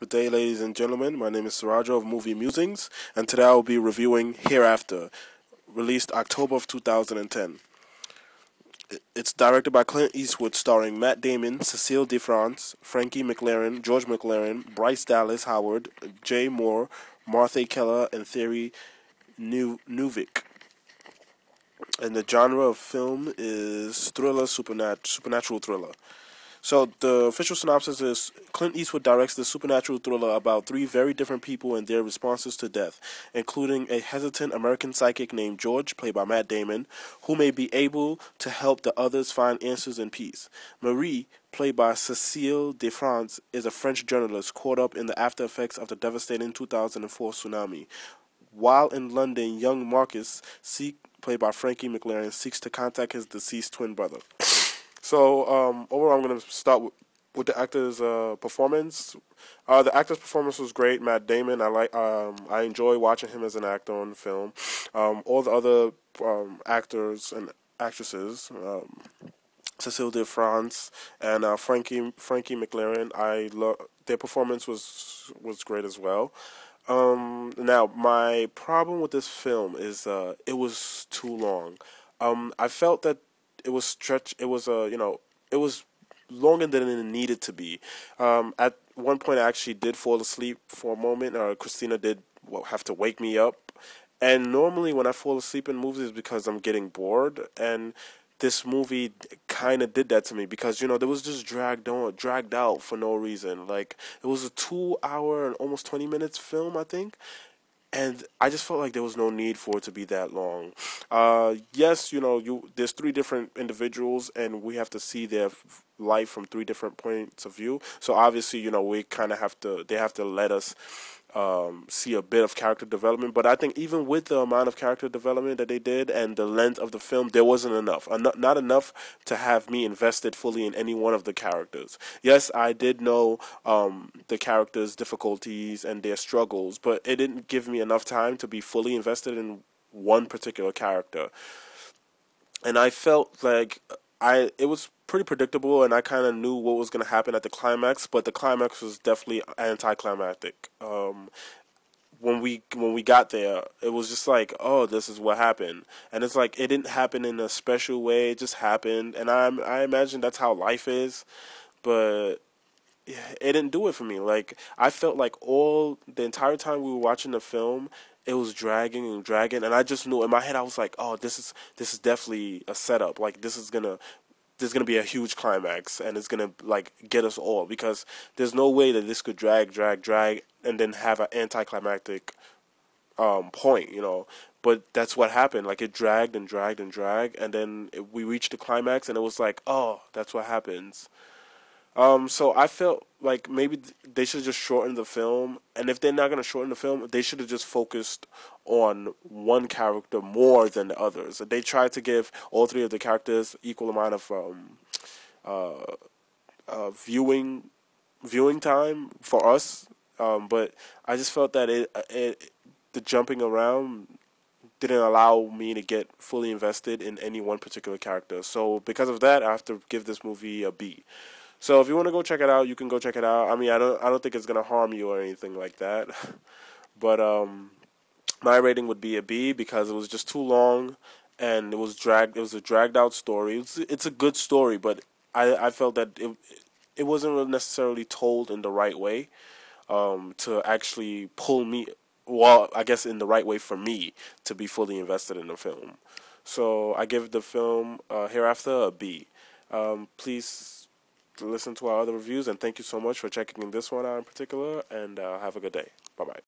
Good day, ladies and gentlemen. My name is Surajo of Movie Musings, and today I will be reviewing Hereafter, released October of 2010. It's directed by Clint Eastwood, starring Matt Damon, Cecile DeFrance, Frankie McLaren, George McLaren, Bryce Dallas Howard, Jay Moore, Martha Keller, and Thierry Neuvik. And the genre of film is thriller, supernatural thriller. So the official synopsis is Clint Eastwood directs the supernatural thriller about three very different people and their responses to death, including a hesitant American psychic named George, played by Matt Damon, who may be able to help the others find answers in peace. Marie, played by Cecile DeFrance, is a French journalist caught up in the after effects of the devastating 2004 tsunami. While in London, young Marcus, played by Frankie McLaren, seeks to contact his deceased twin brother. So, overall, I'm going to start with the actor's performance. The actor's performance was great. Matt Damon, I enjoy watching him as an actor on film. All the other actors and actresses, Cecile DeFrance and Frankie McLaren, their performance was great as well. Now, my problem with this film is it was too long. I felt that it was it was longer than it needed to be. At one point, I actually did fall asleep for a moment. Christina did have to wake me up. And normally when I fall asleep in movies it's because I'm getting bored. And this movie kind of did that to me because, there was just dragged out for no reason. Like, it was a 2 hour and almost 20 minutes film, I think. And I just felt like there was no need for it to be that long. Yes, there's three different individuals, and we have to see their life from three different points of view. So obviously, we kind of they have to let us see a bit of character development. But I think even with the amount of character development that they did and the length of the film, there wasn't enough. Not enough to have me invested fully in any one of the characters. Yes, I did know the characters' difficulties and their struggles, but it didn't give me enough time to be fully invested in one particular character. And I felt like it was pretty predictable, and I kind of knew what was going to happen at the climax, but the climax was definitely anticlimactic. When we got there, it was just like, oh, this is what happened, and it's like it didn't happen in a special way; it just happened, and I imagine that's how life is, but it didn't do it for me. Like, I felt like the entire time we were watching the film, it was dragging and dragging, and I just knew in my head I was like, oh, this is definitely a setup. Like, there's gonna be a huge climax, and it's gonna like get us all, because there's no way that this could drag, and then have an anticlimactic point, But that's what happened. Like, it dragged and dragged and dragged, and then we reached the climax, and it was like, oh, that's what happens. So I felt like maybe they should just shorten the film, and if they're not going to shorten the film, they should have just focused on one character more than the others. They tried to give all three of the characters equal amount of viewing time for us, but I just felt that the jumping around didn't allow me to get fully invested in any one particular character. So because of that, I have to give this movie a B. So if you want to go check it out, you can go check it out. I mean, I don't think it's gonna harm you or anything like that. But my rating would be a B because it was just too long and it was dragged. It was a dragged out story. It's a good story, but I felt that it wasn't really necessarily told in the right way to actually pull me. Well, I guess in the right way for me to be fully invested in the film. So I give the film Hereafter a B. Please listen to our other reviews, and thank you so much for checking this one out in particular, and have a good day. Bye-bye.